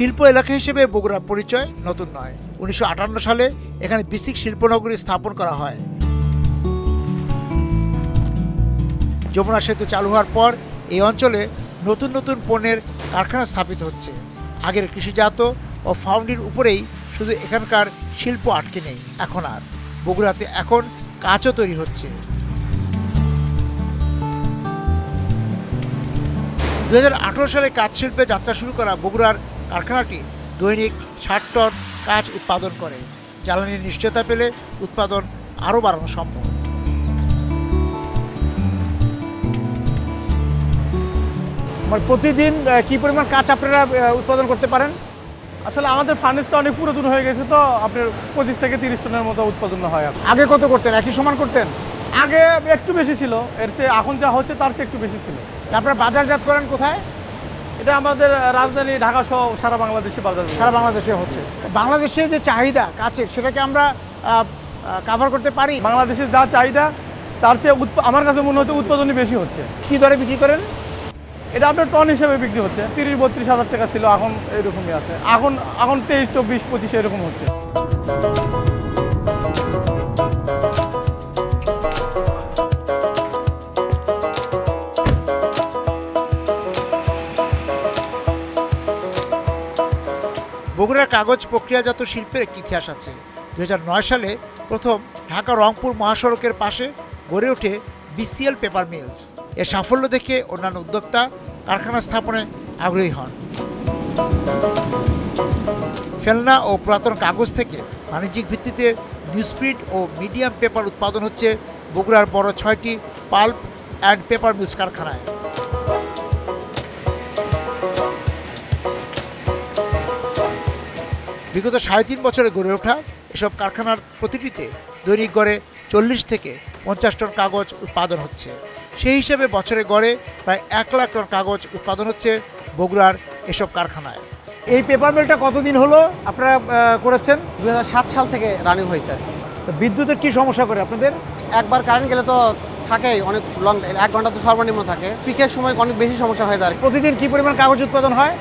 শিল্প এলাকা হিসেবে বগুড়ার পরিচয় নতুন নয়। 1958 সালে এখানে বিসিক শিল্পনগরী স্থাপন করা হয়। যমুনা সেতু চালু হওয়ার পর এই অঞ্চলে নতুন নতুন পণ্যের কারখানা স্থাপিত হচ্ছে। আগের কৃষিজাত ও ফাউন্ডির উপরেই শুধু এখানকার শিল্প আটকে নেই, এখন আর বগুড়াতে এখন কাঁচও তৈরি হচ্ছে। 2018 সালে কাঁচ শিল্পে যাত্রা শুরু করা বগুড়ার কারখানাটি দৈনিক 60 টন কাঁচ উৎপাদন করে। জ্বালানির নিশ্চয়তা পেলে উৎপাদন আরও বাড়ানো সম্ভব। প্রতিদিন কি পরিমাণ কাঁচ আপনারা উৎপাদন করতে পারেন? আসলে আমাদের ফার্নেসটা অনেক পুরাতন হয়ে গেছে, তো আপনার 25 থেকে 30 টনের মতো উৎপাদন হয়। আগে কত করতেন? একই সমান করতেন? আগে একটু বেশি ছিল, এর চেয়ে এখন যা হচ্ছে তার চেয়ে একটু বেশি ছিল। আপনারা বাজারজাত করেন কোথায়? এটা আমাদের রাজধানী ঢাকা সহ সারা বাংলাদেশে বাজার, সারা বাংলাদেশে হচ্ছে। বাংলাদেশে যে চাহিদা কাঁচের, সেটাকে আমরা কাভার করতে পারি? বাংলাদেশের যা চাহিদা তার চেয়ে আমার কাছে মনে হচ্ছে উৎপাদনই বেশি হচ্ছে। কি দরে বিক্রি করেন? এটা আপনার টন হিসেবে বিক্রি হচ্ছে। 30-32 হাজার টাকা ছিল, এখন এরকমই আছে। এখন 23, 24, 25 এরকম হচ্ছে। বগুড়ার কাগজ প্রক্রিয়াজাত শিল্পের একটি ইতিহাস আছে। 2009 সালে প্রথম ঢাকা রংপুর মহাসড়কের পাশে গড়ে ওঠে বিসিএল পেপার মিলস। এর সাফল্য দেখে অন্যান্য উদ্যোক্তা কারখানা স্থাপনে আগ্রহী হন। ফেলনা ও পুরাতন কাগজ থেকে বাণিজ্যিক ভিত্তিতে নিউজপ্রিন্ট ও মিডিয়াম পেপার উৎপাদন হচ্ছে বগুড়ার বড় 6টি পাল্প অ্যান্ড পেপার মিলস কারখানায়। বিগত 3.5 বছরে গড়ে ওঠা এসব কারখানার প্রতিটিতে দৈনিক গড়ে 40 থেকে 50 টন কাগজ উৎপাদন হচ্ছে। সেই হিসেবে বছরে গড়ে প্রায় 1 লাখ টন কাগজ উৎপাদন হচ্ছে বগুড়ার এসব কারখানায়। এই পেপার মিলটা কতদিন হলো আপনারা করেছেন? 2007 সাল থেকে রানিং হয়েছে। বিদ্যুতের কি সমস্যা করে আপনাদের? একবার কারেন্ট গেলে তো থাকেই, অনেক লং, 1 ঘন্টা তো সর্বনিম্ন থাকে। পিকের সময় অনেক বেশি সমস্যা হয়ে যায়। প্রতিদিন কি পরিমাণ কাগজ উৎপাদন হয়?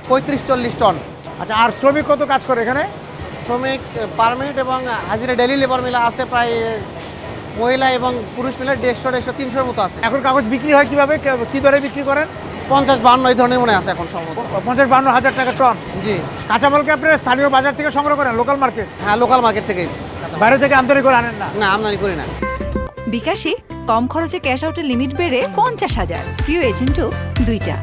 35-40 টন। আচ্ছা, আর শ্রমিক কত কাজ করে এখানে? শ্রমিক পার্মানেন্ট এবং হাজিরা ডেলি লেবার মিলে আছে প্রায়, মহিলা এবং পুরুষ মিলে 150-300 মতো আছে। এখন কাগজ বিক্রি হয় কিভাবে, কি দরে বিক্রি করেন? 50-52 এই ধরনের মনে আছে এখন সম্ভবত। 50-52 হাজার টাকা টন। জি। কাঁচামালকে আপনারা স্থানীয় বাজার থেকে সংগ্রহ করেন? Local market? হ্যাঁ, লোকাল মার্কেট থেকে। বাইরে থেকে আমদানি করে আনেন না? না, আমদানি করি না। বিকাশে কম খরচে ক্যাশ আউটের লিমিট বেড়ে 50,000, প্রিয় এজেন্টও 2টা।